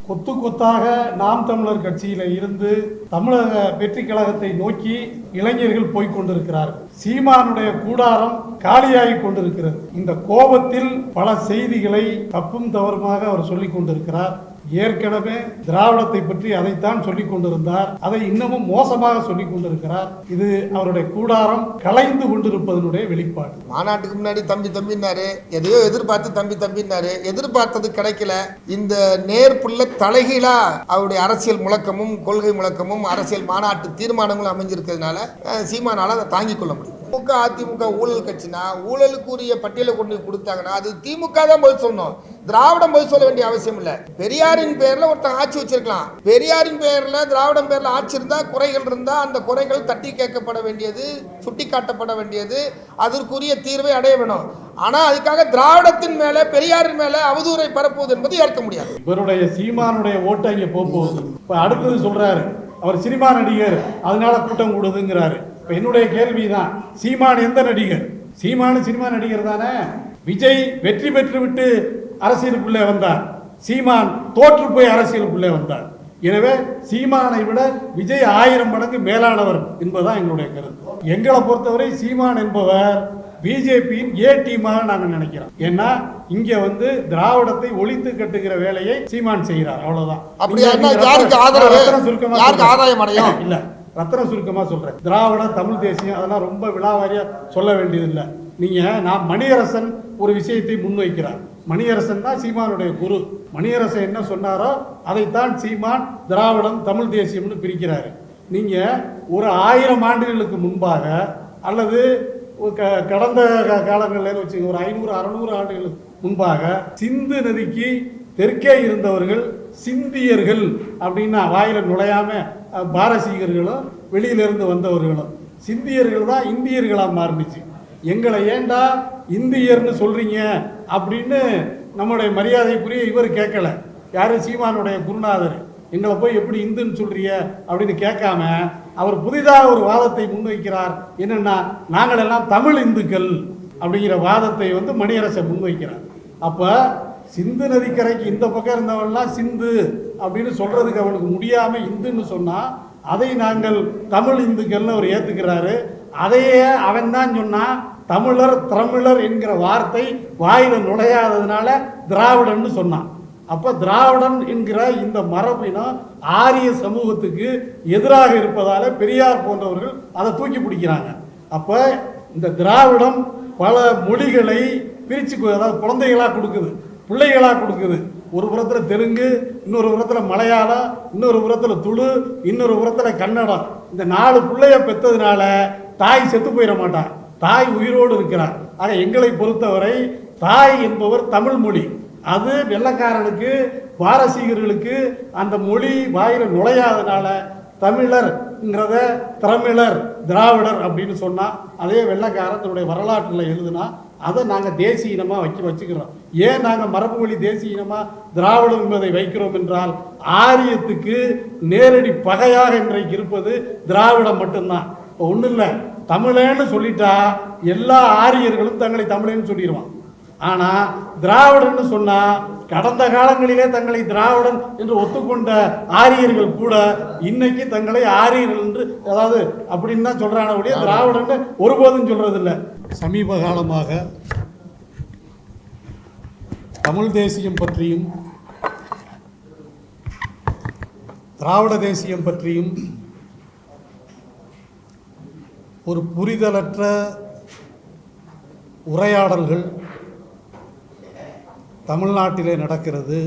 கொத்து கொத்தாக நாம் தமிழர் கட்சியில இருந்து தமிழக வெற்றி கழகத்தை நோக்கி இளைஞர்கள் போய்கொண்டிருக்கிறார்கள். சீமானுடைய கூடாரம் காலியாகி கொண்டிருக்கிறது. இந்த கோபத்தில் பல செய்திகளை தப்பும் தவறுமாக அவர் சொல்லிக் கொண்டிருக்கிறார். ஏற்கனவே திராவிடத்தை பற்றி அதைத்தான் சொல்லிக் கொண்டிருந்தார். அதை இன்னமும் மோசமாக சொல்லிக் கொண்டிருக்கிறார். இது அவருடைய கூடாரம் கலைந்து கொண்டிருப்பதனுடைய வெளிப்பாடு. மாநாட்டுக்கு முன்னாடி தம்பி தம்பின்னாரு, எதையோ எதிர்பார்த்து தம்பி தம்பின்னாரு, எதிர்பார்த்தது கிடைக்கல. இந்த நேர்ப்புள்ள தலைகீழா அவருடைய அரசியல் முழக்கமும் கொள்கை முழக்கமும் அரசியல் மாநாட்டு தீர்மானங்களும் அமைஞ்சிருக்கிறதுனால சீமானால அதை தாங்கிக் கொள்ள முடியும். திமுக அதிமுக ஊழல் கட்சினா ஊழலுக்குரிய பட்டியலை கொண்டு கொடுத்தாங்கன்னா அது திமுக தான் பதில் சொல்லணும். திராவிடம் பதில் சொல்ல வேண்டிய அவசியம் இல்லை. பெரியாரின் பேர்ல ஒருத்தன் ஆட்சி வச்சிருக்கலாம். பெரியாரின் பேர்ல திராவிடம் பேர்ல ஆட்சி இருந்தா குறைகள் இருந்தா அந்த குறைகள் தட்டி கேட்கப்பட வேண்டியது, சுட்டி காட்டப்பட வேண்டியது, அதற்குரிய தீர்வை அடைய வேணும். ஆனா அதுக்காக திராவிடத்தின் மேல பெரியாரின் மேல அவதூறை பரப்புவது என்பது ஏற்க முடியாது. இவருடைய சீமானுடைய ஓட்டு அங்கே போகுது. இப்ப அடுத்தது சொல்றாரு அவர் சினிமா நடிகர் அதனால கூட்டம் கூடுதுங்கிறாரு. என்னுடைய கேள்விதான், சீமான் எந்த நடிகர்? சீமானு சினிமா நடிகர் தானே. விஜய் வெற்றி பெற்று விட்டு அரசியலுக்குள்ளே வந்தார், சீமான் தோற்று போய் அரசியலுக்குள்ளே வந்தார். எனவே சீமானை விட விஜய் 1000 மடங்கு மேலானவர் என்பதுதான் எங்களுடைய கருத்து. எங்களை பொறுத்தவரை சீமான் என்பவர் பிஜேபியின் ஏ டீமாக நாங்கள் நினைக்கிறோம். ஏன்னா இங்க திராவிடத்தை ஒழித்து கட்டுகிற வேலையை சீமான் செய்கிறார், அவ்வளவுதான். இல்ல ரத்தன சுருக்கமா சொல்றேன். திராவிட தமிழ் தேசியம் அதெல்லாம் ரொம்ப விழாவாரியா சொல்ல வேண்டியதில்லை. நீங்க நான் மணியரசன் ஒரு விஷயத்தை முன்வைக்கிறார். மணியரசன் தான் சீமானுடைய குரு. மணியரசன் என்ன சொன்னாரோ அதைத்தான் சீமான் திராவிடம் தமிழ் தேசியம்னு பிரிக்கிறாரு. நீங்க ஒரு 1000 ஆண்டுகளுக்கு முன்பாக அல்லது கடந்த காலங்களில் வச்சு ஒரு 500-600 ஆண்டுகளுக்கு முன்பாக சிந்து நதிக்கு தெற்கே இருந்தவர்கள் சிந்தியர்கள் அப்படின்னா வாயில நுழையாம பாரசீகர்களும் வெளியிலிருந்து வந்தவர்களும் சிந்தியர்கள் தான் இந்தியர்களாக மாறினுச்சு. எங்களை ஏண்டா இந்தியர்னு சொல்றீங்க அப்படின்னு நம்முடைய மரியாதைக்குரிய இவர் கேட்கல. யாரு? சீமானுடைய குருநாதர். எங்களை போய் எப்படி இந்துன்னு சொல்றிய அப்படின்னு கேட்காம அவர் புதிதாக ஒரு வாதத்தை முன்வைக்கிறார். என்னன்னா நாங்கள் எல்லாம் தமிழ் இந்துக்கள் அப்படிங்கிற வாதத்தை மணியரசன் முன்வைக்கிறார். அப்ப சிந்து நதிக்கரைக்கு இந்த பக்கம் இருந்தவன்லாம் சிந்து அப்படின்னு சொல்றதுக்கு அவனுக்கு முடியாம இந்துன்னு சொன்னா அதை நாங்கள் தமிழ் இந்துக்கள்னு அவர் ஏத்துக்கிறாரு. அதையே அவன் தான் சொன்னா தமிழர் திரமிழர் என்கிற வார்த்தை வாயில நுழையாததுனால திராவிடன்னு சொன்னான். அப்ப திராவிடன் என்கிற இந்த மரபினம் ஆரிய சமூகத்துக்கு எதிராக இருப்பதால பெரியார் போன்றவர்கள் அதை தூக்கி பிடிக்கிறாங்க. அப்ப இந்த திராவிடம் பல மொழிகளை பிரிச்சு, அதாவது குழந்தைகளா கொடுக்குது, பிள்ளைகளா கொடுக்குது. ஒரு புறத்துல தெலுங்கு, இன்னொரு புறத்துல மலையாளம், இன்னொரு புறத்துல துளு, இன்னொரு புறத்துல கன்னடம். இந்த 4 பிள்ளைய பெற்றதுனால தாய் செத்து போயிட மாட்டார், தாய் உயிரோடு இருக்கிறார். ஆக எங்களை பொறுத்தவரை தாய் என்பவர் தமிழ் மொழி. அது வெள்ளக்காரனுக்கு பாரசீகர்களுக்கு அந்த மொழி வாயில நுழையாதனால தமிழர்ங்கிறத திரமிழர் திராவிடர் அப்படின்னு சொன்னா அதே வெள்ளக்காரன் தன்னுடைய வரலாற்றில் எழுதுனா அதை நாங்கள் தேசிய இனமாக வச்சுக்கிறோம். ஏன் நாங்கள் மரபு வழி தேசிய இனமாக திராவிடம் என்பதை வைக்கிறோம் என்றால் ஆரியத்துக்கு நேரடி பகையாக இன்றைக்கு இருப்பது திராவிடம் மட்டும்தான். இப்போ ஒன்றும் இல்லை, தமிழன்னு சொல்லிட்டா எல்லா ஆரியர்களும் தங்களை தமிழன்னு சொல்லிடுவான். ஆனால் திராவிடன்னு சொன்னால் கடந்த காலங்களிலே தங்களை திராவிடன் என்று ஒத்துக்கொண்ட ஆரியர்கள் கூட இன்னைக்கு தங்களை ஆரியர்கள் என்று அதாவது அப்படின்னு தான் சொல்றான ஒழிய திராவிடன்னு ஒருபோதும் சொல்றதில்லை. சமீப காலமாக தமிழ் தேசியம் பற்றியும் திராவிட தேசியம் பற்றியும் ஒரு புரிதலற்ற உரையாடல்கள் தமிழ்நாட்டிலே நடக்கிறது.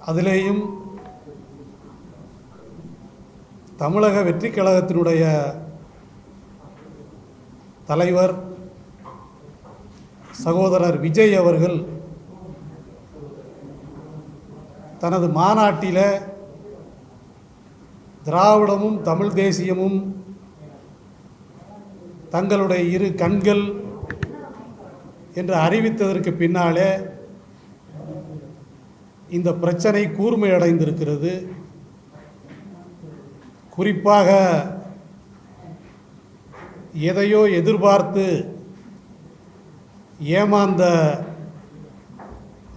அதிலேயும் தமிழக வெற்றி கழகத்தினுடைய தலைவர் சகோதரர் விஜய் அவர்கள் தனது மாநாட்டில் திராவிடமும் தமிழ் தேசியமும் தங்களுடைய இரு கண்கள் என்று அறிவித்ததற்கு பின்னாலே இந்த பிரச்சனை கூர்மையடைந்திருக்கிறது. குறிப்பாக எதையோ எதிர்பார்த்து ஏமாந்த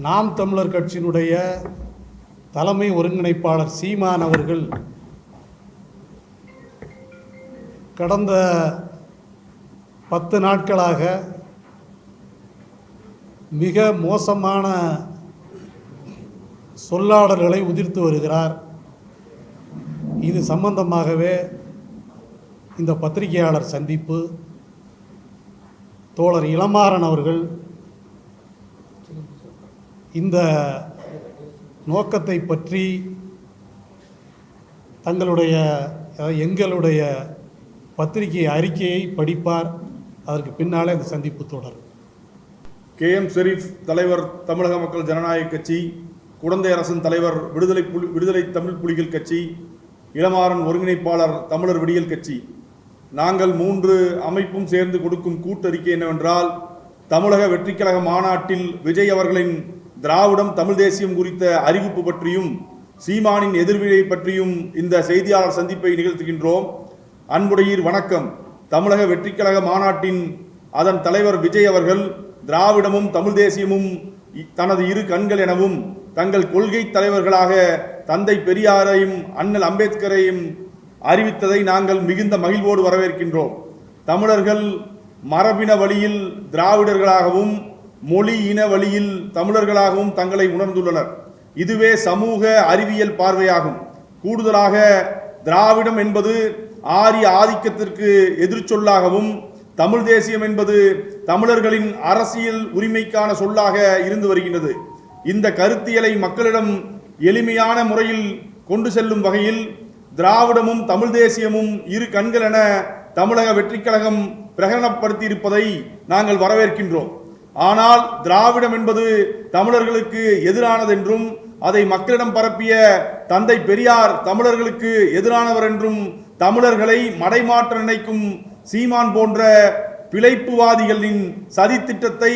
நாம் தமிழர் கட்சியினுடைய தலைமை ஒருங்கிணைப்பாளர் சீமான் அவர்கள் கடந்த 10 நாட்களாக மிக மோசமான சொல்லாடல்களை உதிர்த்து வருகிறார். இது சம்பந்தமாகவே இந்த பத்திரிகையாளர் சந்திப்பு, தோழர் இளமாறன் அவர்கள் இந்த நோக்கத்தை பற்றி எங்களுடைய பத்திரிகை அறிக்கையை படிப்பார். அதற்கு பின்னாலே இந்த சந்திப்பு தொடரும். KM ஷெரீப் தலைவர் தமிழக மக்கள் ஜனநாயக கட்சி, குடந்தை அரசன் தலைவர் விடுதலை தமிழ் புலிகள் கட்சி, இளமாறன் ஒருங்கிணைப்பாளர் தமிழர் விடியல் கட்சி, நாங்கள் 3 அமைப்பும் சேர்ந்து கொடுக்கும் கூட்டறிக்கை என்னவென்றால், தமிழக வெற்றிக்கழக மாநாட்டில் விஜய் அவர்களின் திராவிடம் தமிழ் தேசியம் குறித்த அறிவிப்பு பற்றியும் சீமானின் எதிர்வினை பற்றியும் இந்த செய்தியாளர் சந்திப்பை நிகழ்த்துகின்றோம். அன்புடையீர் வணக்கம். தமிழக வெற்றிக்கழக மாநாட்டின் அதன் தலைவர் விஜய் அவர்கள் திராவிடமும் தமிழ் தேசியமும் தனது இரு கண்கள் எனவும் தங்கள் கொள்கை தலைவர்களாக தந்தை பெரியாரையும் அண்ணல் அம்பேத்கரையும் அறிவித்ததை நாங்கள் மிகுந்த மகிழ்வோடு வரவேற்கின்றோம். தமிழர்கள் மரபின வழியில் திராவிடர்களாகவும் மொழி இன வழியில் தமிழர்களாகவும் தங்களை உணர்ந்துள்ளனர். இதுவே சமூக அறிவியல் பார்வையாகும். கூடுதலாக திராவிடம் என்பது ஆரிய ஆதிக்கத்திற்கு எதிர்ச்சொல்லாகவும் தமிழ் தேசியம் என்பது தமிழர்களின் அரசியல் உரிமைக்கான சொல்லாக இருந்து வருகின்றது. இந்த கருத்தியலை மக்களிடம் எளிமையான முறையில் கொண்டு செல்லும் வகையில் திராவிடமும் தமிழ் தேசியமும் இரு கண்கள் என தமிழக வெற்றிக்கழகம் பிரகடனப்படுத்தியிருப்பதை நாங்கள் வரவேற்கின்றோம். ஆனால் திராவிடம் என்பது தமிழர்களுக்கு எதிரானதென்றும் அதை மக்களிடம் பரப்பிய தந்தை பெரியார் தமிழர்களுக்கு எதிரானவர் என்றும் தமிழர்களை மடைமாற்ற நினைக்கும் சீமான் போன்ற பிழைப்புவாதிகளின் சதித்திட்டத்தை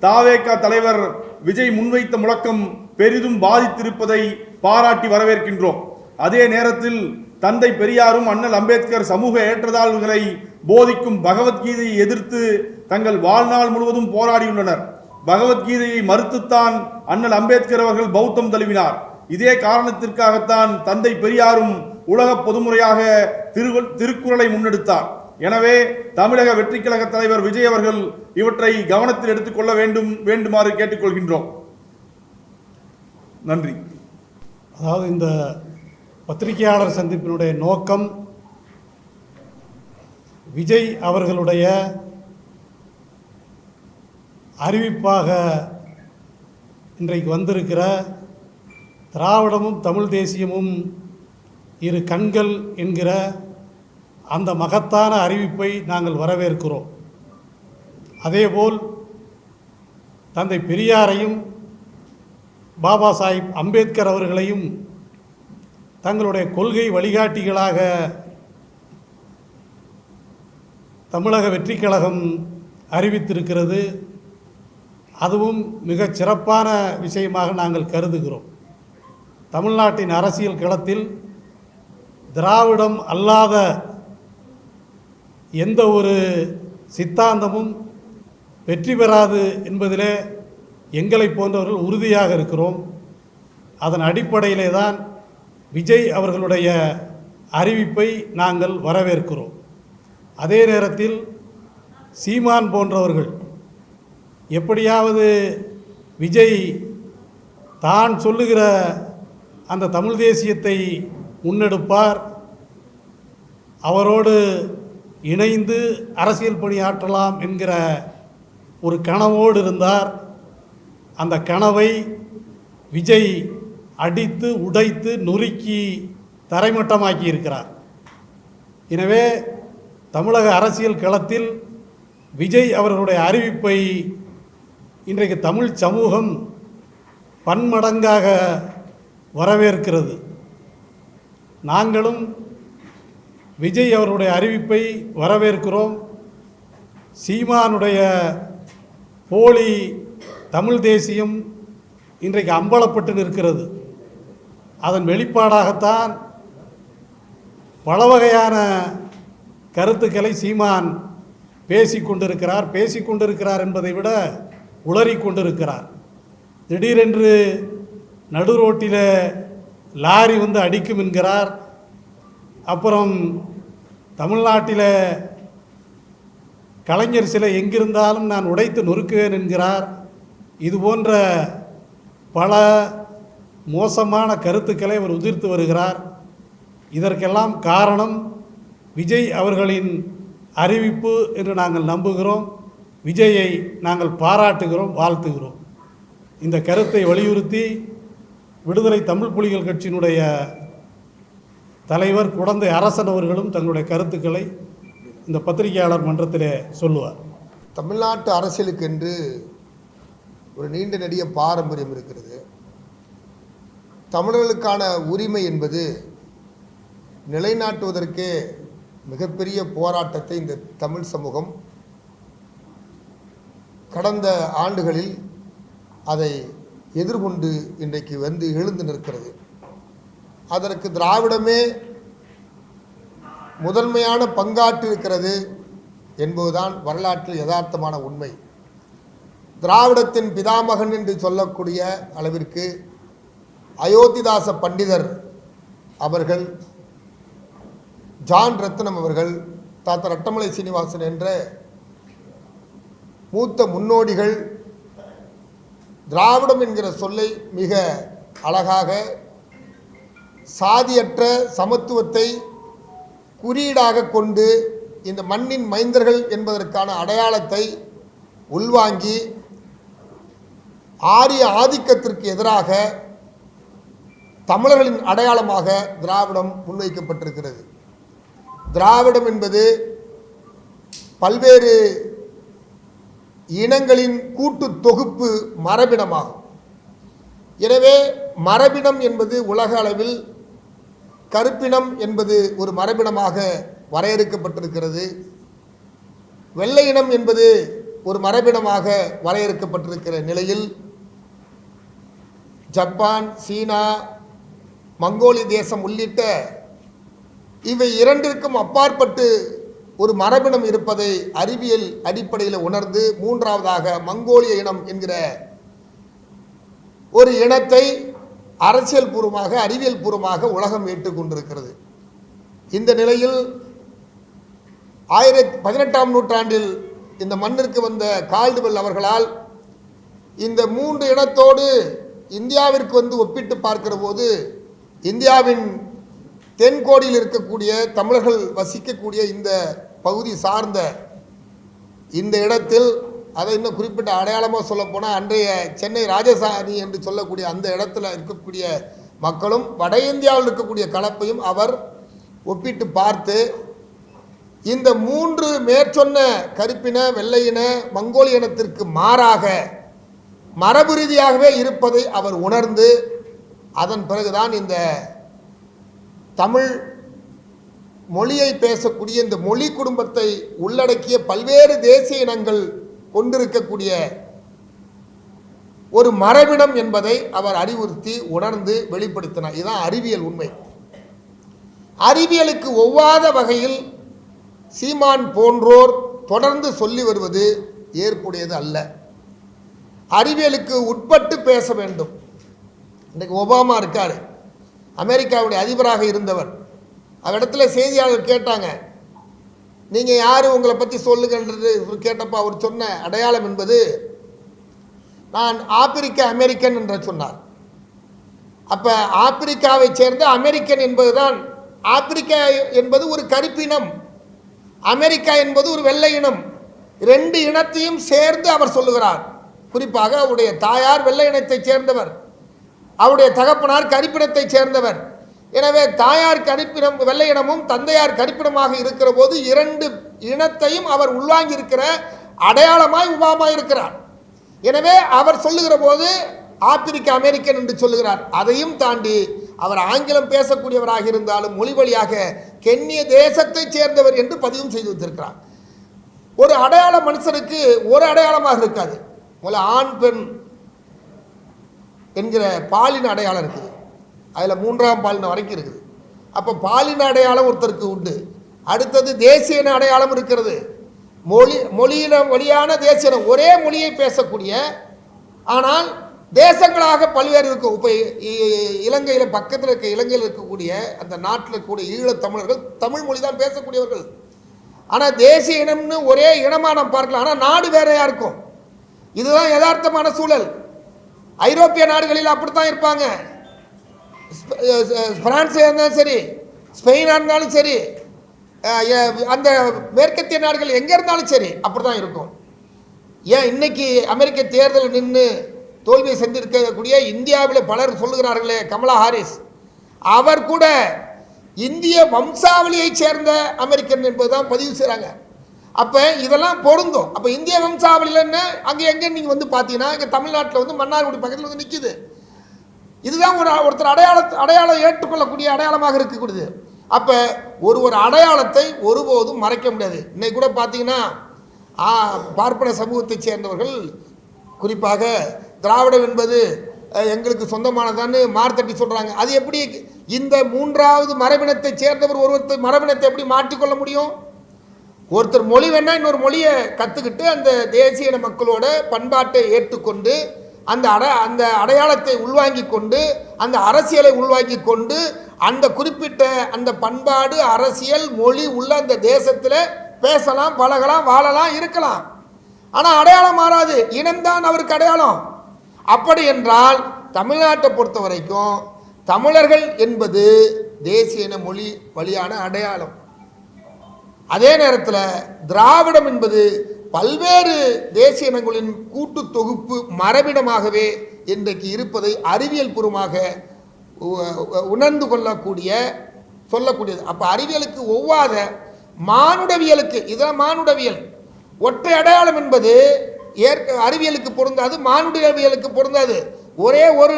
தாவேக தலைவர் விஜய் முன்வைத்த முழக்கம் பெரிதும் பாதித்திருப்பதை பாராட்டி வரவேற்கின்றோம். அதே நேரத்தில் தந்தை பெரியாரும் அண்ணல் அம்பேத்கர் சமூக ஏற்றத்தாழ்வுகளை போதிக்கும் பகவத்கீதையை எதிர்த்து தங்கள் வாழ்நாள் முழுவதும் போராடியுள்ளனர். பகவத்கீதையை மறுத்துத்தான் அண்ணல் அம்பேத்கர் அவர்கள் பௌத்தம் தழுவினார். இதே காரணத்திற்காகத்தான் தந்தை பெரியாரும் உலக பொதுமுறையாக திருக்குறளை முன்னெடுத்தார். எனவே தமிழக வெற்றிக்கழக தலைவர் விஜய் அவர்கள் இவற்றை கவனத்தில் எடுத்துக்கொள்ள வேண்டுமாறு கேட்டுக்கொள்கின்றோம். நன்றி. அதாவது இந்த பத்திரிகையாளர் சந்திப்பினுடைய நோக்கம் விஜய் அவர்களுடைய அறிவிப்பாக இன்றைக்கு வந்திருக்கிற திராவிடமும் தமிழ் தேசியமும் இரு கண்கள் என்கிற அந்த மகத்தான அறிவிப்பை நாங்கள் வரவேற்கிறோம். அதேபோல் தந்தை பெரியாரையும் பாபா சாஹிப் அம்பேத்கர் அவர்களையும் தங்களுடைய கொள்கை வழிகாட்டிகளாக தமிழக வெற்றிக்கழகம் அறிவித்திருக்கிறது. அதுவும் மிகச் சிறப்பான விஷயமாக நாங்கள் கருதுகிறோம். தமிழ்நாட்டின் அரசியல் களத்தில் திராவிடம் அல்லாத எந்த ஒரு சித்தாந்தமும் வெற்றி பெறாது என்பதிலே எங்களை போன்றவர்கள் உறுதியாக இருக்கிறோம். அதன் அடிப்படையிலே தான் விஜய் அவர்களுடைய அறிவிப்பை நாங்கள் வரவேற்கிறோம். அதே நேரத்தில் சீமான் போன்றவர்கள் எப்படியாவது விஜய் தான் சொல்லுகிற அந்த தமிழ் தேசியத்தை முன்னெடுப்பார், அவரோடு இணைந்து அரசியல் பணியாற்றலாம் என்கிற ஒரு கனவோடு இருந்தார். அந்த கனவை விஜய் அடித்து உடைத்து நொறுக்கி தரைமட்டமாக்கி இருக்கிறார். எனவே தமிழக அரசியல் களத்தில் விஜய் அவர்களுடைய அறிவிப்பை இன்றைக்கு தமிழ் சமூகம் பன்மடங்காக வரவேற்கிறது. நாங்களும் விஜய் அவருடைய அறிவிப்பை வரவேற்கிறோம். சீமானுடைய போலி தமிழ் தேசியம் இன்றைக்கு அம்பலப்பட்டு நிற்கிறது. அதன் வெளிப்பாடாகத்தான் பல வகையான கருத்துக்களை சீமான் பேசிக்கொண்டிருக்கிறார் என்பதை விட உளறி கொண்டிருக்கிறார். திடீரென்று நடு ரோட்டில் லாரி வந்து அடிக்கும் என்கிறார். அப்புறம் தமிழ்நாட்டில் கலைஞர் சிலை எங்கிருந்தாலும் நான் உடைத்து நொறுக்குவேன் என்கிறார். இது போன்ற பல மோசமான கருத்துக்களை அவர் உதிர்த்து வருகிறார். இதற்கெல்லாம் காரணம் விஜய் அவர்களின் அறிவிப்பு என்று நாங்கள் நம்புகிறோம். விஜயை நாங்கள் பாராட்டுகிறோம், வாழ்த்துகிறோம். இந்த கருத்தை வலியுறுத்தி விடுதலை தமிழ் புலிகள் கட்சியினுடைய தலைவர் குடந்தை அரசன் அவர்களும் தங்களுடைய கருத்துக்களை இந்த பத்திரிகையாளர் மன்றத்திலே சொல்லுவார். தமிழ்நாட்டு அரசியலுக்கென்று ஒரு நீண்ட நெடிய பாரம்பரியம் இருக்கிறது. தமிழர்களுக்கான உரிமை என்பது நிலைநாட்டுவதற்கே மிகப்பெரிய போராட்டத்தை இந்த தமிழ் சமூகம் கடந்த ஆண்டுகளில் அதை எதிர்கொண்டு இன்றைக்கு வந்து எழுந்து நிற்கிறது. அதற்கு திராவிடமே முதன்மையான பங்காற்றி இருக்கிறது என்பதுதான் வரலாற்றில் யதார்த்தமான உண்மை. திராவிடத்தின் பிதாமகன் என்று சொல்லக்கூடிய அளவிற்கு அயோத்திதாச பண்டிதர் அவர்கள், ஜான் ரத்னம் அவர்கள், தாத்தா ரட்டமலை சீனிவாசன் என்ற மூத்த முன்னோடிகள் திராவிடம் என்கிற சொல்லை மிக அழகாக சாதியற்ற சமத்துவத்தை குறியீடாக கொண்டு இந்த மண்ணின் மைந்தர்கள் என்பதற்கான அடையாளத்தை உள்வாங்கி ஆரிய ஆதிக்கத்திற்கு எதிராக தமிழர்களின் அடையாளமாக திராவிடம் முன்வைக்கப்பட்டிருக்கிறது. திராவிடம் என்பது பல்வேறு இனங்களின் கூட்டு தொகுப்பு மரபினமாகும். எனவே மரபினம் என்பது உலக அளவில் கருப்பினம் என்பது ஒரு மரபினமாக வரையறுக்கப்பட்டிருக்கிறது. வெள்ளை இனம் என்பது ஒரு மரபினமாக வரையறுக்கப்பட்டிருக்கிற நிலையில் ஜப்பான், சீனா, மங்கோலிய தேசம் உள்ளிட்ட இவை இரண்டிற்கும் அப்பாற்பட்டு ஒரு மரபினம் இருப்பதை அறிவியல் அடிப்படையில் உணர்ந்து மூன்றாவதாக மங்கோலிய இனம் என்கிற ஒரு இனத்தை அரசியல் பூர்வமாக அறிவியல் பூர்வமாக உலகம் ஏற்றுக்கொண்டிருக்கிறது. இந்த நிலையில் 18ஆம் நூற்றாண்டில் இந்த மண்ணிற்கு வந்த கால்டுவெல் அவர்களால் இந்த மூன்று இனத்தோடு இந்தியாவிற்கு வந்து ஒப்பிட்டு பார்க்கிற போது இந்தியாவின் தென்கோடியில் இருக்கக்கூடிய தமிழர்கள் வசிக்கக்கூடிய இந்த பகுதி சார்ந்த இந்த இடத்தில், அதை இன்னும் குறிப்பிட்ட அடையாளமாக சொல்லப்போனால் அன்றைய சென்னை ராஜசாணி என்று சொல்லக்கூடிய அந்த இடத்துல இருக்கக்கூடிய மக்களும் வட இந்தியாவில் இருக்கக்கூடிய கலப்பையும் அவர் ஒப்பிட்டு பார்த்து இந்த மூன்று மேற்சொன்ன கருப்பின, வெள்ளையின, மங்கோலிய இனத்திற்கு மாறாக மரபு ரீதியாகவே இருப்பதை அவர் உணர்ந்து அதன் பிறகுதான் இந்த தமிழ் மொழியை பேசக்கூடிய இந்த மொழி குடும்பத்தை உள்ளடக்கிய பல்வேறு தேசிய இனங்கள் கொண்டிருக்கக்கூடிய ஒரு மரபினம் என்பதை அவர் அறிவுறுத்தி உணர்ந்து வெளிப்படுத்தினார். இதுதான் அறிவியல் உண்மை. அறிவியலுக்கு ஒவ்வாத வகையில் சீமான் போன்றோர் தொடர்ந்து சொல்லி வருவது ஏற்புடையது அல்ல. அறிவியலுக்கு உட்பட்டு பேச வேண்டும். இன்றைக்கு ஒபாமா இருக்கார், அமெரிக்காவுடைய அதிபராக இருந்தவர். அவரிடத்துல செய்தியாளர் கேட்டாங்க, நீங்கள் யார், உங்களை பற்றி சொல்லுங்கன்றது கேட்டப்போ அவர் சொன்ன அடையாளம் என்பது நான் ஆப்பிரிக்க அமெரிக்கன் என்று சொன்னார். அப்போ ஆப்பிரிக்காவை சேர்ந்த அமெரிக்கன் என்பதுதான், ஆப்பிரிக்கா என்பது ஒரு கருப்பினம், அமெரிக்கா என்பது ஒரு வெள்ளை இனம். ரெண்டு இனத்தையும் சேர்ந்து அவர் சொல்லுகிறார். குறிப்பாக அவருடைய தாயார் வெள்ளை இனத்தைச் சேர்ந்தவர், அவருடைய தகப்பனார் கருப்பினத்தைச் சேர்ந்தவர். எனவே தாயார் கருப்பினம் வெள்ளை இனமும் தந்தையார் கருப்பினமாக இருக்கிற போது இரண்டு இனத்தையும் அவர் உள்வாங்கி இருக்கிற அடையாளமாய் உபாமா இருக்கிறார். எனவே அவர் சொல்லுகிற போது ஆப்பிரிக்க அமெரிக்கன் என்று சொல்லுகிறார். அதையும் தாண்டி அவர் ஆங்கிலம் பேசக்கூடியவராக இருந்தாலும் மொழி வழியாக கென்னிய தேசத்தைச் சேர்ந்தவர் என்று பதிவும் செய்து வைத்திருக்கிறார். ஒரு அடையாள மனுஷனுக்கு ஒரு அடையாளமாக இருக்காது. முதல்ல ஆண் பெண் என்கிற பாலின அடையாளம் இருக்குது, அதில் 3ஆம் பாலின வரைக்கும் இருக்குது. அப்போ பாலின அடையாளம் ஒருத்தருக்கு உண்டு. அடுத்தது தேசிய இன அடையாளம் இருக்கிறது. மொழியின வழியான தேசிய இனம், ஒரே மொழியை பேசக்கூடிய ஆனால் தேசங்களாக பல்வேறு இருக்கும். இப்போ இலங்கையில் பக்கத்தில் இருக்க இலங்கையில் இருக்கக்கூடிய அந்த நாட்டில் இருக்கக்கூடிய ஈழத்தமிழர்கள் தமிழ் மொழி தான் பேசக்கூடியவர்கள். ஆனால் தேசிய இனம்னு ஒரே இனமாக நம்ம பார்க்கலாம், ஆனால் நாடு வேறையாக இருக்கும். இதுதான் யதார்த்தமான சூழல். ஐரோப்பிய நாடுகளில் அப்படித்தான் இருப்பாங்க. பிரான்ஸாக இருந்தாலும் சரி, ஸ்பெயினாக இருந்தாலும் சரி, அந்த மேற்கத்திய நாடுகள் எங்கே இருந்தாலும் சரி அப்படி தான் இருக்கும். ஏன் இன்னைக்கு அமெரிக்க தேர்தல் நின்று தோல்வியை செஞ்சிருக்கக்கூடிய இந்தியாவில் பலர் சொல்லுகிறார்களே, கமலா ஹாரிஸ் அவர் கூட இந்திய வம்சாவளியை சேர்ந்த அமெரிக்கன் என்பதுதான் பதிவு செய்கிறாங்க. அப்போ இதெல்லாம் பொருந்தும். அப்போ இந்திய வம்சாவளியில் என்ன அங்கே எங்கே நீங்கள் வந்து பார்த்தீங்கன்னா இங்கே தமிழ்நாட்டில் வந்து மன்னார்குடி பக்கத்தில் வந்து நிற்கிது. இதுதான் ஒருத்தர் அடையாளம் ஏற்றுக்கொள்ளக்கூடிய அடையாளமாக இருக்கக்கூடியது. அப்போ ஒரு அடையாளத்தை ஒருபோதும் மறைக்க முடியாது. இன்னைக்கு கூட பார்த்தீங்கன்னா பார்ப்பன சமூகத்தை சேர்ந்தவர்கள் குறிப்பாக திராவிடம் என்பது எங்களுக்கு சொந்தமானதான்னு மார்த்தட்டி சொல்கிறாங்க. அது எப்படி இந்த மூன்றாவது மரபினத்தை சேர்ந்தவர் ஒருத்தர் மரபினத்தை எப்படி மாற்றிக்கொள்ள முடியும்? ஒருத்தர் மொழி வேணா இன்னொரு மொழியை கற்றுக்கிட்டு அந்த தேசிய இன மக்களோட பண்பாட்டை ஏற்றுக்கொண்டு அந்த அடையாளத்தை உள்வாங்கி கொண்டு அந்த அரசியலை உள்வாங்கி கொண்டு அந்த குறிப்பிட்ட அந்த பண்பாடு அரசியல் மொழி உள்ள அந்த தேசத்தில் பேசலாம், பழகலாம், வாழலாம், இருக்கலாம். ஆனால் அடையாளம் மாறாது. இனம்தான் அவருக்கு அடையாளம். அப்படி என்றால் தமிழ்நாட்டை பொறுத்த வரைக்கும் தமிழர்கள் என்பது தேசிய இன மொழி வழியான அடையாளம். அதே நேரத்தில் திராவிடம் என்பது பல்வேறு தேசிய இனங்களின் கூட்டு தொகுப்பு மரபிடமாகவே இன்றைக்கு இருப்பதை அறிவியல் பூர்வமாக உணர்ந்து சொல்லக்கூடியது. அப்போ அறிவியலுக்கு ஒவ்வாத மானுடவியலுக்கு, இதெல்லாம் மானுடவியல், ஒற்றை அடையாளம் என்பது அறிவியலுக்கு பொருந்தாது, மானுடவியலுக்கு பொருந்தாது. ஒரே ஒரு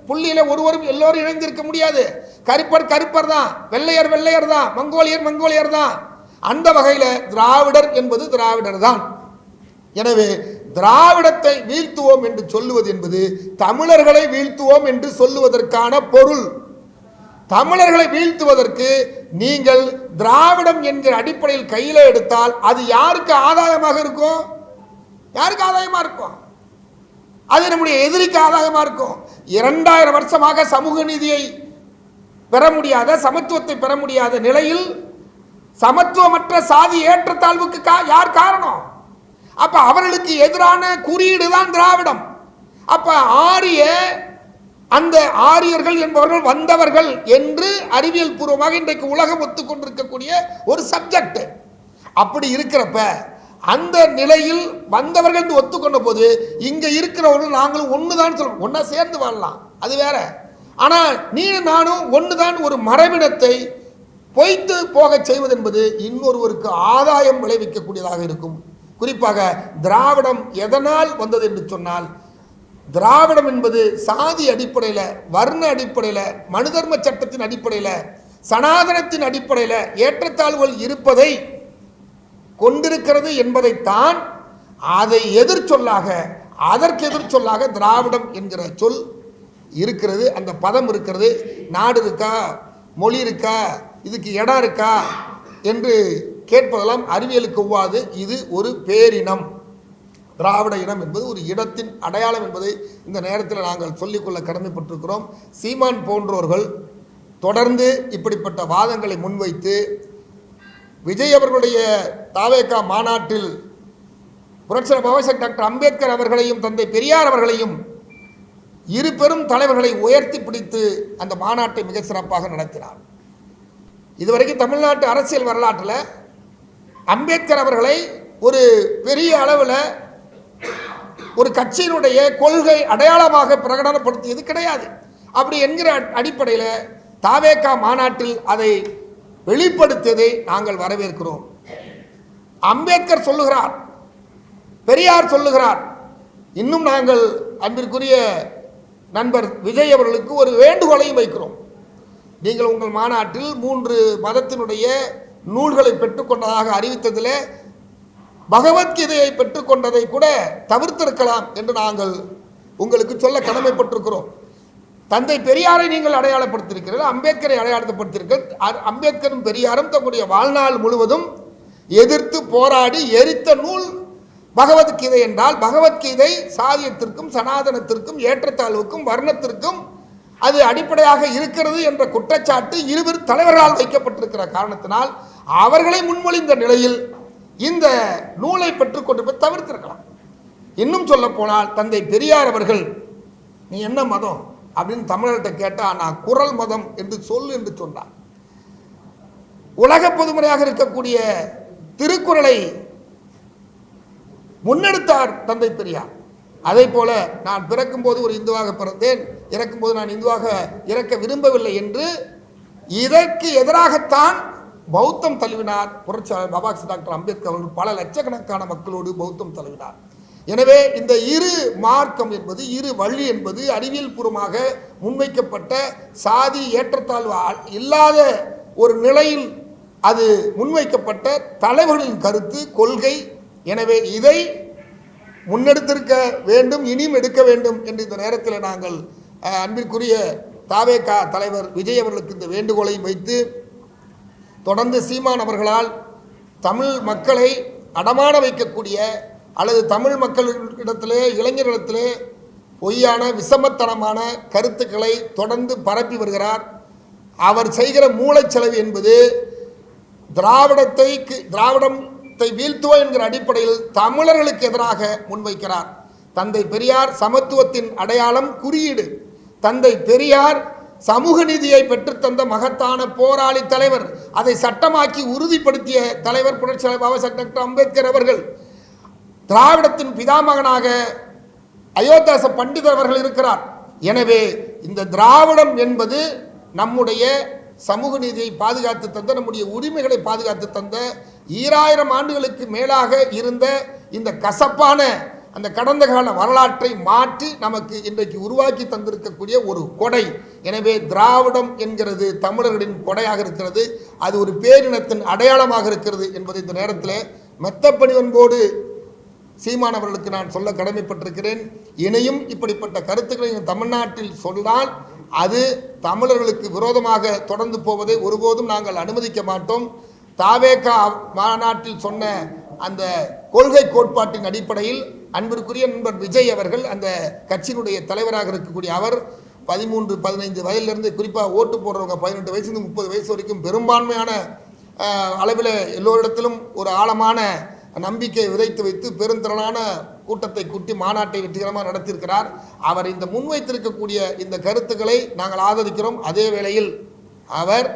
புள்ளியில ஒருவரும் எல்லோரும் இணைந்திருக்க முடியாது. கருப்பர் தான், வெள்ளையர் தான், மங்கோலியர் தான். அந்த வகையில் திராவிடர் என்பது திராவிடர் தான். எனவே திராவிடத்தை வீழ்த்துவோம் என்று சொல்லுவது என்பது தமிழர்களை வீழ்த்துவோம் என்று சொல்லுவதற்கான பொருள். தமிழர்களை வீழ்த்துவதற்கு நீங்கள் திராவிடம் என்கிற அடிப்படையில் கையில எடுத்தால் அது யாருக்கு ஆதாயமாக இருக்கும்? அது நம்முடைய எதிரிக்கு ஆதாயமாக இருக்கும். 2000 வருஷமாக சமூக நீதியை பெற முடியாத, சமத்துவத்தை பெற முடியாத நிலையில் சமத்துவமற்ற சாதி ஏற்றத்தாழ்வுக்கு யார் காரணம்? அப்ப அவர்களுக்கு எதிரான குறியீடு தான் திராவிடம். அப்ப அந்த ஆரியர்கள் என்பவர்கள் வந்தவர்கள் என்று அறிவியல் பூர்வமாக இன்றைக்கு உலகம் ஒத்துக்கொண்டிருக்கக்கூடிய ஒரு சப்ஜெக்ட். அப்படி இருக்கிறப்ப அந்த நிலையில் வந்தவர்கள் என்று ஒத்துக்கொண்ட போது இங்க இருக்கிறவர்கள் நாங்களும் ஒண்ணுதான் சொல்றோம், ஒன்னா சேர்ந்து வாழலாம், அது வேற. ஆனா நீ நானும் ஒண்ணுதான் ஒரு மரபினத்தை பொய்த்து போக செய்வது என்பது இன்னொருவருக்கு ஆதாயம் விளைவிக்கக்கூடியதாக இருக்கும். குறிப்பாக திராவிடம் எதனால் வந்தது என்று சொன்னால், திராவிடம் என்பது சாதி அடிப்படையில், வர்ண அடிப்படையில், மனுதர்ம சட்டத்தின் அடிப்படையில், சனாதனத்தின் அடிப்படையில் ஏற்றத்தாழ்வுகள் இருப்பதை கொண்டிருக்கிறது என்பதைத்தான் அதை அதற்கு எதிர்ச்சொல்லாக திராவிடம் என்கிற சொல் இருக்கிறது, அந்த பதம் இருக்கிறது. நாடு இருக்கா, மொழி இருக்கா, இதுக்கு இடம் இருக்கா என்று கேட்பதெல்லாம் அறிவியலுக்கு ஒவ்வாது. இது ஒரு பேரினம். திராவிட இனம் என்பது ஒரு இடத்தின் அடையாளம் என்பதை இந்த நேரத்தில் நாங்கள் சொல்லிக்கொள்ள கடமைப்பட்டிருக்கிறோம். சீமான் போன்றோர்கள் தொடர்ந்து இப்படிப்பட்ட வாதங்களை முன்வைத்து விஜய் அவர்களுடைய தாவேகா மாநாட்டில் புரட்சியாளர் பாபாசாஹேப் டாக்டர் அம்பேத்கர் அவர்களையும் தந்தை பெரியார் அவர்களையும் இரு பெரும் தலைவர்களை உயர்த்தி பிடித்து அந்த மாநாட்டை மிக சிறப்பாக நடத்தினார். இதுவரைக்கும் தமிழ்நாட்டு அரசியல் வரலாற்றில் அம்பேத்கர் அவர்களை ஒரு பெரிய அளவில் ஒரு கட்சியினுடைய கொள்கை அடையாளமாக பிரகடனப்படுத்தியது கிடையாது. அப்படி என்கிற அடிப்படையில் தாவேகா மாநாட்டில் அதை வெளிப்படுத்தியதை நாங்கள் வரவேற்கிறோம். அம்பேத்கர் சொல்லுகிறார், பெரியார் சொல்லுகிறார். இன்னும் நாங்கள் அன்பிற்குரிய நண்பர் விஜய் அவர்களுக்கு ஒரு வேண்டுகோளையும் வைக்கிறோம். நீங்கள் உங்கள் மாநாட்டில் 3 மதத்தினுடைய நூல்களை பெற்றுக்கொண்டதாக அறிவித்ததில் பகவத்கீதையை பெற்றுக்கொண்டதை கூட தவிர்த்திருக்கலாம் என்று நாங்கள் உங்களுக்கு சொல்ல கடமைப்பட்டிருக்கிறோம். தந்தை பெரியாரை நீங்கள் அடையாளப்படுத்தியிருக்கிறீர்கள், அம்பேத்கரை அடையாளப்படுத்தியிருக்கிறீர்கள். அம்பேத்கரும் பெரியாரும் தங்களுடைய வாழ்நாள் முழுவதும் எதிர்த்து போராடி எரித்த நூல் பகவத்கீதை என்றால் பகவத்கீதை சாதியத்திற்கும் சனாதனத்திற்கும் ஏற்றத்தாழ்வுக்கும் வர்ணத்திற்கும் அது அடிப்படையாக இருக்கிறது என்ற குற்றச்சாட்டு இருவர் தலைவர்களால் வைக்கப்பட்டிருக்கிற காரணத்தினால் அவர்களை முன்மொழிந்த நிலையில் இந்த நூலை பெற்றுக்கொண்டு தவிர்த்திருக்கலாம். இன்னும் சொல்ல போனால் தந்தை பெரியார் அவர்கள் நீ என்ன மதம் அப்படின்னு தமிழர்கிட்ட கேட்டால் நான் குறள் மதம் என்று சொல் என்று சொன்னார். உலக பொதுமுறையாக இருக்கக்கூடிய திருக்குறளை முன்னெடுத்தார் தந்தை பெரியார். அதே போல நான் பிறக்கும் போது ஒரு இந்துவாக பிறந்தேன், இறக்கும் போது நான் இந்துவாக இறக்க விரும்பவில்லை என்று இதற்கு எதிராகத்தான் பௌத்தம் தழுவினார் புரட்சியாளர் பாபா டாக்டர் அம்பேத்கர் அவர்கள். பல லட்சக்கணக்கான மக்களோடு பௌத்தம் தழுவினார். எனவே இந்த இரு மார்க்கம் என்பது இரு வழி என்பது அறிவியல் பூர்வமாக முன்வைக்கப்பட்ட சாதி ஏற்றத்தாழ்வு இல்லாத ஒரு நிலையில் அது முன்வைக்கப்பட்ட தலைவர்களின் கருத்து கொள்கை. எனவே இதை முன்னெடுத்திருக்க வேண்டும், இனியும் எடுக்க வேண்டும் என்று இந்த நேரத்தில் நாங்கள் அன்பிற்குரிய தாவேக தலைவர் விஜய் அவர்களுக்கு இந்த வேண்டுகோளையும் வைத்து, தொடர்ந்து சீமான் அவர்களால் தமிழ் மக்களை அடமான வைக்கக்கூடிய அல்லது தமிழ் மக்களிடத்திலே இளைஞர்களிடத்திலே பொய்யான விஷமத்தனமான கருத்துக்களை தொடர்ந்து பரப்பி வருகிறார். அவர் செய்கிற மூளைச்செலவு என்பது திராவிடத்தை வீழ்த்துவோம் என்கிற அடிப்படையில் தமிழர்களுக்கு எதிராக முன்வைக்கிறார். தந்தை பெரியார் சமத்துவத்தின் அடையாளம் குறியீடு. தந்தை பெரியார் சமூக நீதியை பெற்றுத்தந்த மகத்தான போராளி தலைவர். அதை சட்டமாக்கி உறுதிப்படுத்திய தலைவர் புரட்சியாளர் பாபா டாக்டர் அம்பேத்கர் அவர்கள். திராவிடத்தின் பிதாமகனாக அயோத்தியாச பண்டிதர் அவர்கள் இருக்கிறார். எனவே இந்த திராவிடம் என்பது நம்முடைய சமூக நீதியை பாதுகாத்து தந்த, நம்முடைய உரிமைகளை பாதுகாத்து தந்த 2000 ஆண்டுகளுக்கு மேலாக இருந்த இந்த கசப்பான அந்த கடந்த கால வரலாற்றை மாற்றி நமக்கு இன்றைக்கு உருவாக்கி தந்திருக்கக்கூடிய ஒரு கொடை. எனவே திராவிடம் என்கிறது தமிழர்களின் கொடையாக இருக்கிறது. அது ஒரு பேரினத்தின் அடையாளமாக இருக்கிறது என்பதை இந்த நேரத்தில் மெத்தப்பணிவன்போடு சீமானவர்களுக்கு நான் சொல்ல கடமைப்பட்டிருக்கிறேன். இணையும் இப்படிப்பட்ட கருத்துக்களை தமிழ்நாட்டில் சொன்னால் அது தமிழர்களுக்கு விரோதமாக தொடர்ந்து போவதை ஒருபோதும் நாங்கள் அனுமதிக்க மாட்டோம். தாவேகா மாநாட்டில் சொன்ன அந்த கொள்கை கோட்பாட்டின் அடிப்படையில் அன்பிற்குரிய நண்பர் விஜய் அவர்கள் அந்த கட்சியினுடைய தலைவராக இருக்கக்கூடிய அவர் 13-15 வயதிலிருந்து குறிப்பாக ஓட்டு போடுறவங்க 18 வயசுலேருந்து 30 வயசு வரைக்கும் பெரும்பான்மையான அளவில் எல்லோரிடத்திலும் ஒரு ஆழமான நம்பிக்கை விதைத்து வைத்து பெருந்திரளான கூட்டத்தை கூட்டி மாநாட்டை வெற்றிகரமாக நடத்தியிருக்கிறார். அவர் இந்த முன்வைத்திருக்கக்கூடிய இந்த கருத்துக்களை நாங்கள் ஆதரிக்கிறோம். அதே வேளையில் அவர்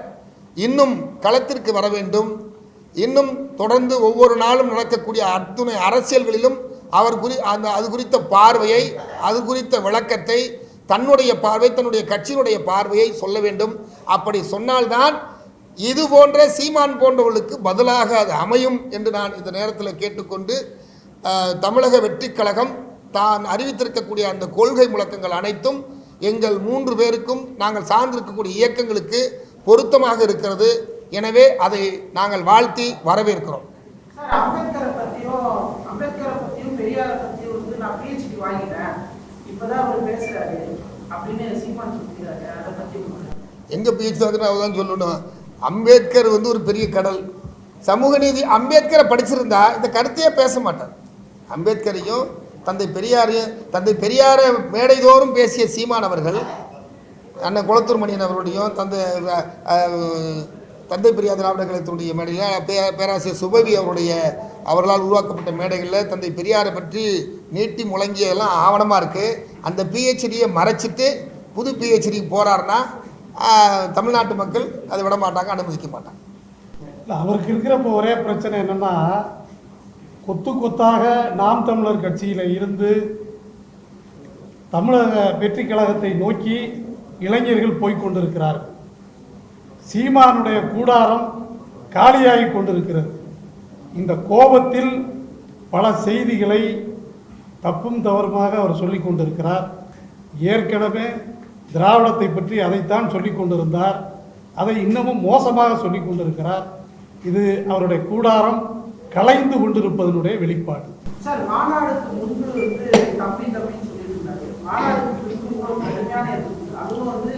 இன்னும் களத்திற்கு வர வேண்டும். இன்னும் தொடர்ந்து ஒவ்வொரு நாளும் நடக்கக்கூடிய அத்துணை அரசியல்களிலும் அவர் அது குறித்த பார்வையை, அது குறித்த விளக்கத்தை, தன்னுடைய பார்வை, தன்னுடைய கட்சியினுடைய பார்வையை சொல்ல வேண்டும். அப்படி சொன்னால்தான் இது போன்ற சீமான் போன்றவர்களுக்கு பதிலாக அது அமையும் என்று நான் இந்த நேரத்தில் கேட்டுக்கொண்டு, தமிழக வெற்றிக் கழகம் தான் அறிவித்திருக்கக்கூடிய அந்த கொள்கை முழக்கங்கள் அனைத்தும் எங்கள் 3 பேருக்கும் நாங்கள் சார்ந்திருக்கக்கூடிய இயக்கங்களுக்கு பொருத்தமாக இருக்கிறது. எனவே அதை நாங்கள் வாழ்த்தி வரவேற்கிறோம். அம்பேத்கரை பற்றியும் பெரியாரை பற்றியும் வந்து நான் PhD வாங்கினேன், இப்பதான் அவர் பேசுறாரு அப்படின்னு சீமான் சொல்லிக்கிறாரு. அதை பற்றி எங்க PhD அவர் தான் சொல்லணும். அம்பேத்கர் வந்து ஒரு பெரிய கடல். சமூக நீதி அம்பேத்கரை படிச்சிருந்தா இந்த கருத்தையே பேச மாட்டார். அம்பேத்கரையும் தந்தை பெரியாரை மேடைதோறும் பேசிய சீமான் அவர்கள், அண்ணன் குளத்தூர் மணியன் அவருடையும் தந்தை பெரியார் திராவிட கழகத்தினுடைய மேடையில் பேராசிரியர் சுபவி அவர்களால் உருவாக்கப்பட்ட மேடைகளில் தந்தை பெரியாரை பற்றி நீட்டி முழங்கியதெல்லாம் ஆவணமாக இருக்குது. அந்த PhDயை மறைச்சிட்டு புது PhDக்கு போகிறாருன்னா தமிழ்நாட்டு மக்கள் அதை விட மாட்டாங்க, அனுமதிக்க மாட்டாங்க. அவருக்கு இருக்கிறப்ப ஒரே பிரச்சனை என்னன்னா, கொத்து கொத்தாக நாம் தமிழர் கட்சியில் இருந்து தமிழக வெற்றி கழகத்தை நோக்கி இளைஞர்கள் போய்கொண்டிருக்கிறார்கள். சீமானுடைய கூடாரம் காலியாகி கொண்டிருக்கிறது. இந்த கோபத்தில் பல செய்திகளை தப்பும் தவறுமாக அவர் சொல்லிக் கொண்டிருக்கிறார். ஏற்கனவே திராவிடத்தை பற்றி அதைத்தான் சொல்லிக் கொண்டிருந்தார். அதை இன்னமும் மோசமாக சொல்லிக் கொண்டிருக்கிறார். இது அவருடைய கூடாரம் கலைந்து கொண்டிருப்பதனுடைய வெளிப்பாடு. சார், மாநாடுக்கு முன்பு வந்து தம்பின்னு சொல்லியிருந்தாரு. மாநாடுக்கு கடுமையான அதுவும் வந்து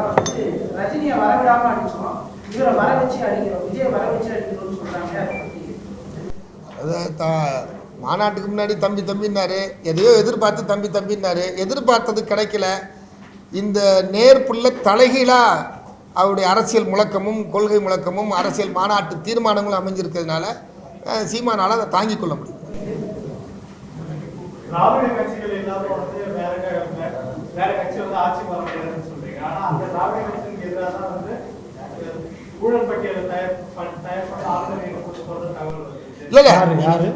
வந்து ரஜினியை வரவிடாம அடிச்சோம், இவரை வர வச்சு அடிக்கிறோம், விஜயை வர வச்சு அடிக்கிறோம்னு சொல்றாங்க. மாநாட்டுக்கு முன்னாடி தம்பி தம்பின்னாரு, எதையோ எதிர்பார்த்து தம்பி தம்பின்னாரு, எதிர்பார்த்தது கிடைக்கல. இந்த நேர்ப்புள்ள தலைகீழா அவருடைய அரசியல் முழக்கமும் கொள்கை முழக்கமும் அரசியல் மாநாட்டு தீர்மானங்களும் அமைஞ்சிருக்கிறதுனால சீமானால் அதை தாங்கிக் கொள்ள முடியும். திராவிட கட்சிகள் எல்லாரும் வந்து வேற கட்சி வந்து ஆட்சி வர முடியாதுன்னு சொல்றீங்க. ஆனா அந்த திராவிட கட்சிகளுக்கு எதிராக தான் வந்து ஊழல் பட்டியலை தயார் பண்ண ஆளுநர் சொல்ற தகவல் வருது. இல்ல யாரு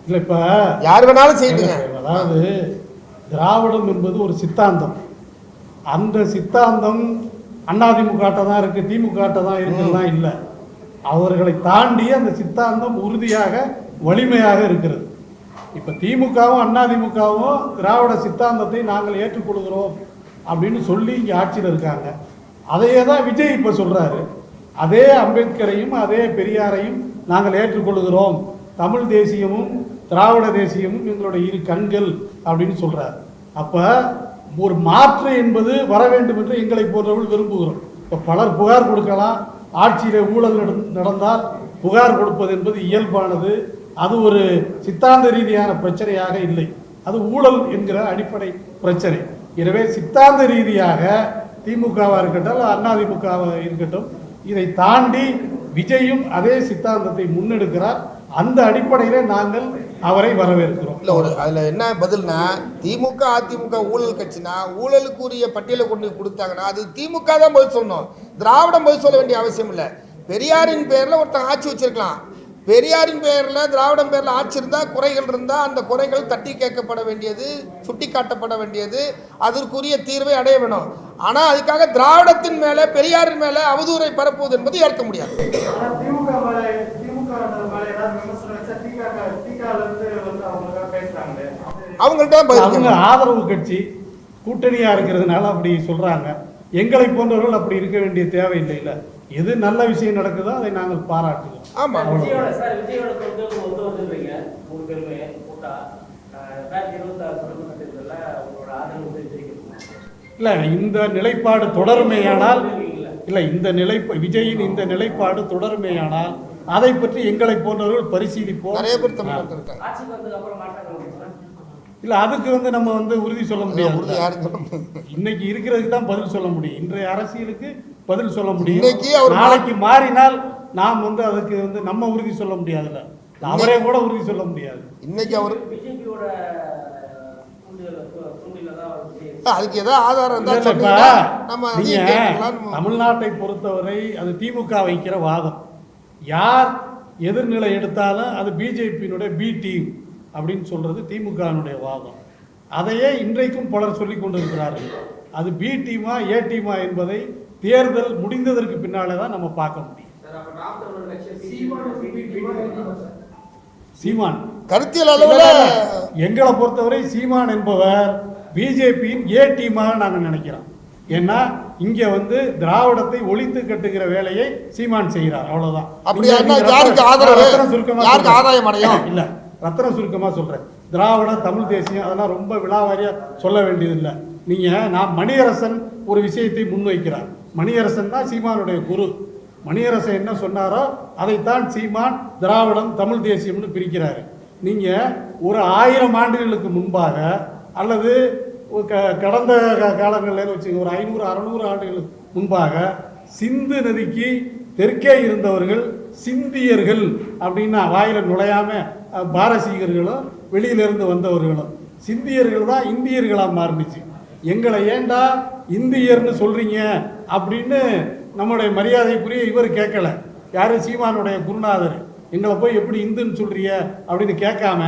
இல்ல இப்ப யார் வேணாலும் செய்யுங்க. அதாவது திராவிடம் என்பது ஒரு சித்தாந்தம். அந்த சித்தாந்தம் அதிமுக தான் இருக்கு, திமுக தான் இருக்குன்னா இல்லை. அவர்களை தாண்டி அந்த சித்தாந்தம் உறுதியாக வலிமையாக இருக்கிறது. இப்ப திமுகவும் அதிமுகவும் திராவிட சித்தாந்தத்தை நாங்கள் ஏற்றுக்கொள்கிறோம் அப்படின்னு சொல்லி இங்கே ஆட்சியில் இருக்காங்க. அதையே தான் விஜய் இப்ப சொல்றாரு. அதே அம்பேத்கரையும் அதே பெரியாரையும் நாங்கள் ஏற்றுக்கொள்கிறோம், தமிழ் தேசியமும் திராவிட தேசியமும் எங்களுடைய இரு கண்கள் அப்படின்னு சொல்றாரு. அப்ப ஒரு மாற்று என்பது வர வேண்டும் என்று எங்களை போன்றவர்கள் விரும்புகிறோம். இப்ப பலர் புகார் கொடுக்கலாம், ஆட்சியிலே ஊழல் நடந்தால் புகார் கொடுப்பது என்பது இயல்பானது. அது ஒரு சித்தாந்த ரீதியான பிரச்சனையாக இல்லை, அது ஊழல் என்கிற அடிப்படை பிரச்சனை. எனவே சித்தாந்த ரீதியாக திமுகவாக இருக்கட்டும் அதிமுகவாக இருக்கட்டும், இதை தாண்டி விஜயும் அதே சித்தாந்தத்தை முன்னெடுக்கிறார். அந்த அடிப்படையிலே நாங்கள் அவரை வரவேற்கிறோம். இல்லை, ஒரு அதில் என்ன பதில்னா, திமுக அதிமுக ஊழல் கட்சினா ஊழலுக்குரிய பட்டியலை கொண்டு கொடுத்தாங்கன்னா அது திமுக தான் பதில் சொல்லணும், திராவிடம் பதில் சொல்ல வேண்டிய அவசியம் இல்லை. பெரியாரின் பேரில் ஒருத்தன் ஆட்சி வச்சிருக்கலாம், பெரியாரின் பேரில் திராவிடம் பேரில் ஆட்சி இருந்தால் குறைகள் இருந்தால் அந்த குறைகள் தட்டி கேட்கப்பட வேண்டியது, சுட்டி காட்டப்பட வேண்டியது, அதற்குரிய தீர்வை அடைய வேணும். ஆனால் அதுக்காக திராவிடத்தின் மேலே பெரியாரின் மேலே அவதூறை பரப்புவது என்பது ஏற்க முடியாது. அவங்க ஆதரவு கட்சி கூட்டணியா இருக்கிறதுனால அப்படி சொல்றாங்க. எங்களை போன்றவர்கள் அப்படி இருக்க வேண்டிய தேவை இல்லை. இல்ல, எது நல்ல விஷயம் நடக்குதோ அதை நாங்கள் பாராட்டுகிறோம். ஆமா, இல்ல, இந்த நிலைப்பாடு தொடருமேயானால் விஜயின் இந்த நிலைப்பாடு தொடருமேயானால் அதை பற்றி எங்களை போன்றவர்கள் பரிசீலிப்போம். நிறைய பேர் தமிழ்நாட்டில் இருக்காங்க. இல்ல, அதுக்கு நம்ம உறுதி சொல்ல முடியாது. இன்னைக்கு இருக்கிறதுக்கு தான் பதில் சொல்ல முடியும், இன்றைய அரசியலுக்கு பதில் சொல்ல முடியும். நாளைக்கு மாறினால் நாம் அதுக்கு நம்ம உறுதி சொல்ல முடியாதுல்ல, அவரே கூட உறுதி சொல்ல முடியாது. இன்னைக்கு அவர் அதுக்கு ஏதாவது ஆதாரம் தமிழ்நாட்டை பொறுத்தவரை அது திமுக வைக்கிற வாதம். யார் எதிர்நிலை எடுத்தாலும் அது பிஜேபியினுடைய பி டீம் அப்படின்னு சொல்றது திமுகனுடைய வாதம். அதையே இன்றைக்கும் பலர் சொல்லிக் கொண்டிருக்கிறார்கள். அது பி டீமா ஏ டீமா என்பதை தேர்தல் முடிந்ததற்கு பின்னாலே தான் நம்ம பார்க்க முடியும். சீமான் கருத்தியல் அளவில் எங்களை பொறுத்தவரை சீமான் என்பவர் பிஜேபியின் ஏ டீமாக நாங்கள் நினைக்கிறோம். ஏன்னா இங்க திராவிடத்தை ஒழித்து கட்டுகிற வேலையை சீமான் செய்கிறார், அவ்வளவுதான். இல்ல, ரத்தன சுருக்கமா சொல்றேன். திராவிட தமிழ் தேசியம் அதெல்லாம் ரொம்ப விழாவாரியா சொல்ல வேண்டியதில்லை. நான் மணியரசன் ஒரு விஷயத்தை முன்வைக்கிறார். மணியரசன் தான் சீமானுடைய குரு. மணியரசன் என்ன சொன்னாரோ அதைத்தான் சீமான் திராவிடம் தமிழ் தேசியம்னு பிரிக்கிறாரு. நீங்க ஒரு 1000 ஆண்டுகளுக்கு முன்பாக அல்லது கடந்த காலங்களில் வச்சுக்க ஒரு 500-600 ஆண்டுகளுக்கு முன்பாக சிந்து நதிக்கு தெற்கே இருந்தவர்கள் சிந்தியர்கள் அப்படின்னா வாயில நுழையாம பாரசீகர்களும் வெளியிலிருந்து வந்தவர்களும் சிந்தியர்கள் தான் இந்தியர்களாக மாறினுச்சு. எங்களை ஏண்டா இந்தியர்னு சொல்றீங்க அப்படின்னு நம்முடைய மரியாதைக்குரிய இவர் கேட்கல. யாரு? சீமானுடைய குருநாதர். எங்களை போய் எப்படி இந்துன்னு சொல்றிய அப்படின்னு கேட்காம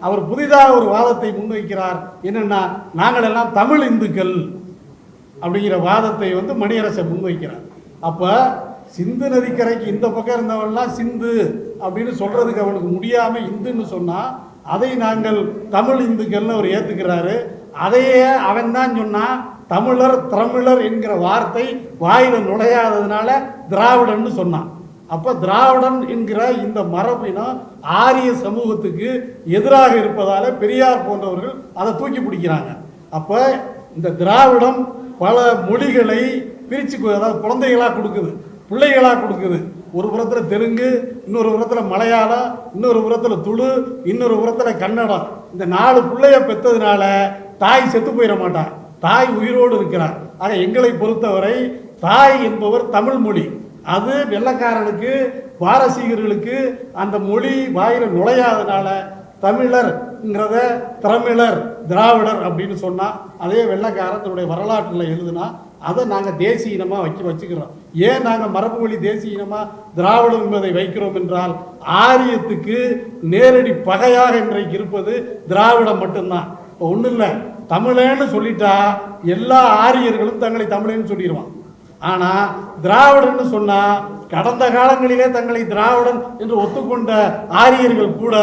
அவர் புதிதாக ஒரு வாதத்தை முன்வைக்கிறார். என்னன்னா, நாங்கள் எல்லாம் தமிழ் இந்துக்கள் அப்படிங்கிற வாதத்தை மணியரசன் முன்வைக்கிறார். அப்ப சிந்து நதிக்கரைக்கு இந்த பக்கம் இருந்தவன்லாம் சிந்து அப்படின்னு சொல்றதுக்கு அவனுக்கு முடியாம இந்துன்னு சொன்னா அதை நாங்கள் தமிழ் இந்துக்கள்னு அவர் ஏத்துக்கிறாரு. அதையே அவன் தான் சொன்னா தமிழர் என்கிற வார்த்தை வாயில நுழையாததுனால திராவிடன்னு சொன்னான். அப்ப திராவிடன் என்கிற இந்த மரபினம் ஆரிய சமூகத்துக்கு எதிராக இருப்பதால பெரியார் போன்றவர்கள் அதை தூக்கி பிடிக்கிறாங்க. அப்ப இந்த திராவிடம் பல மொழிகளை பிரிச்சு, அதாவது குழந்தைகளா கொடுக்குது, பிள்ளைகளா கொடுக்குது. ஒரு புறத்தில் தெலுங்கு, இன்னொரு புறத்தில் மலையாளம், இன்னொரு புறத்தில் துளு, இன்னொரு புறத்தில் கன்னடம். இந்த 4 பிள்ளைய பெற்றதுனால தாய் செத்து போயிட மாட்டான், தாய் உயிரோடு இருக்கிறார். ஆக எங்களை பொறுத்தவரை தாய் என்பவர் தமிழ் மொழி. அது வெள்ளைக்காரனுக்கு, பாரசீகர்களுக்கு அந்த மொழி வாயில் நுழையாதனால தமிழர்ங்கிறத திரமிழர், திராவிடர் அப்படின்னு சொன்னால் அதே வெள்ளைக்காரன் தன்னுடைய வரலாற்றில் எழுதுனா அதை நாங்கள் தேசிய இனமாக வச்சுக்கிறோம். ஏன் நாங்கள் மரபு மொழி தேசிய இனமாக திராவிடம் என்பதை வைக்கிறோம் என்றால், ஆரியத்துக்கு நேரடி பகையாக இன்றைக்கு இருப்பது திராவிடம் மட்டும்தான். இப்போ ஒன்றும் இல்லை, தமிழன்னு சொல்லிட்டா எல்லா ஆரியர்களும் தங்களை தமிழன்னு சொல்லிடுவான். ஆனால் திராவிடன்னு சொன்னால் கடந்த காலங்களிலே தங்களை திராவிடன் என்று ஒத்துக்கொண்ட ஆரியர்கள் கூட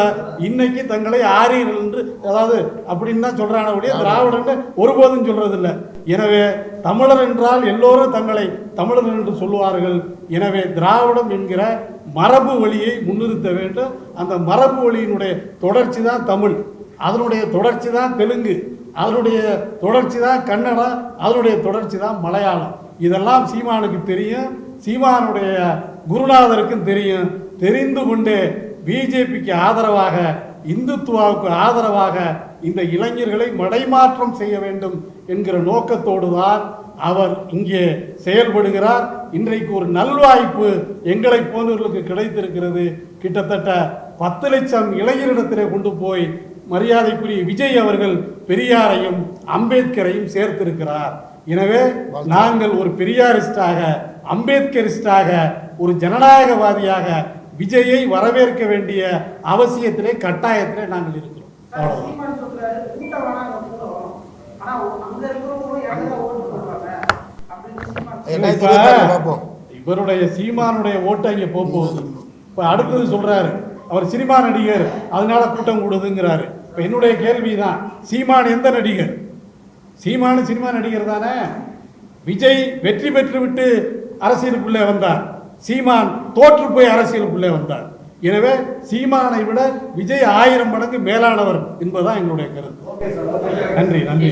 இன்னைக்கு தங்களை ஆரியர்கள் என்று, அதாவது அப்படின்னு தான் சொல்றான ஒழிய திராவிடன் ஒருபோதும் சொல்றதில்லை. எனவே தமிழர் என்றால் எல்லோரும் தங்களை தமிழர் என்று சொல்லுவார்கள். எனவே திராவிடம் என்கிற மரபு வழியை முன்னிறுத்த வேண்டும். அந்த மரபு வழியினுடைய தொடர்ச்சி தான் தமிழ், அதனுடைய தொடர்ச்சி தான் தெலுங்கு, அதனுடைய தொடர்ச்சி தான் கன்னடம், அதனுடைய தொடர்ச்சி தான் மலையாளம். இதெல்லாம் சீமானுக்கு தெரியும், சீமானுடைய குருநாதருக்கும் தெரியும். தெரிந்து கொண்டு பிஜேபிக்கு ஆதரவாக, இந்துத்துவாவுக்கு ஆதரவாக இந்த இளைஞர்களை மடைமாற்றம் செய்ய வேண்டும் என்கிற நோக்கத்தோடு தான் அவர் இங்கே செயல்படுகிறார். இன்றைக்கு ஒரு நல்வாய்ப்பு எங்களை போன்றவர்களுக்கு கிடைத்திருக்கிறது. கிட்டத்தட்ட 10 லட்சம் இளைஞரிடத்திலே கொண்டு போய் மரியாதைக்குரிய விஜய் அவர்கள் பெரியாரையும் அம்பேத்கரையும் சேர்த்திருக்கிறார். எனவே நாங்கள் ஒரு பெரியாரிஸ்டாக, அம்பேத்கரிஸ்டாக, ஒரு ஜனநாயகவாதியாக விஜயை வரவேற்க வேண்டிய அவசியத்திலே, கட்டாயத்திலே நாங்கள் இருக்கிறோம். இவருடைய சீமானுடைய ஓட்டை இங்க போகுது. இப்ப அடுத்தது சொல்றாரு அவர் சினிமா நடிகர், அதனால கூட்டம் கூடுதுங்கிறாரு. இப்ப என்னுடைய கேள்விதான், சீமான் எந்த நடிகர்? சீமானு சினிமா நடிகர் தானே. விஜய் வெற்றி பெற்று விட்டு அரசியலுக்குள்ளே வந்தார், சீமான் தோற்று போய் அரசியலுக்குள்ளே வந்தார். எனவே சீமானை விட விஜய் 1000 மடங்கு மேலானவர் என்பதுதான் எங்களுடைய கருத்து. நன்றி நன்றி.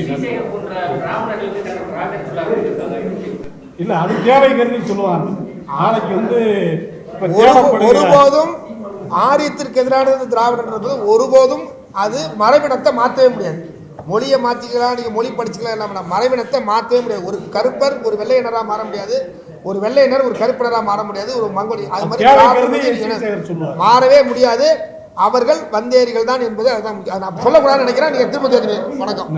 இல்ல, அது தேவை கருதி சொல்லுவாங்க. நாளைக்கு ஒருபோதும் ஆரியத்திற்கு எதிரானது திராவிடன்றது ஒருபோதும் அது மரபினத்தை மாற்றவே முடியாது. மொழியை மாற்றிக்கலாம், நீங்கள் மொழி படிச்சுக்கலாம், இல்லாமல் மரபினத்தை மாற்றவே முடியாது. ஒரு கருப்பர் ஒரு வெள்ளையினராக மாற முடியாது, ஒரு வெள்ளையினர் ஒரு கருப்பினராக மாற முடியாது, ஒரு மங்கோலி அது மாதிரி மாறவே முடியாது. அவர்கள் வந்தேரிகள் தான் என்பது அதுதான். நான் சொல்லக்கூடாதுன்னு நினைக்கிறேன். நீங்கள் திரும்ப வணக்கம்.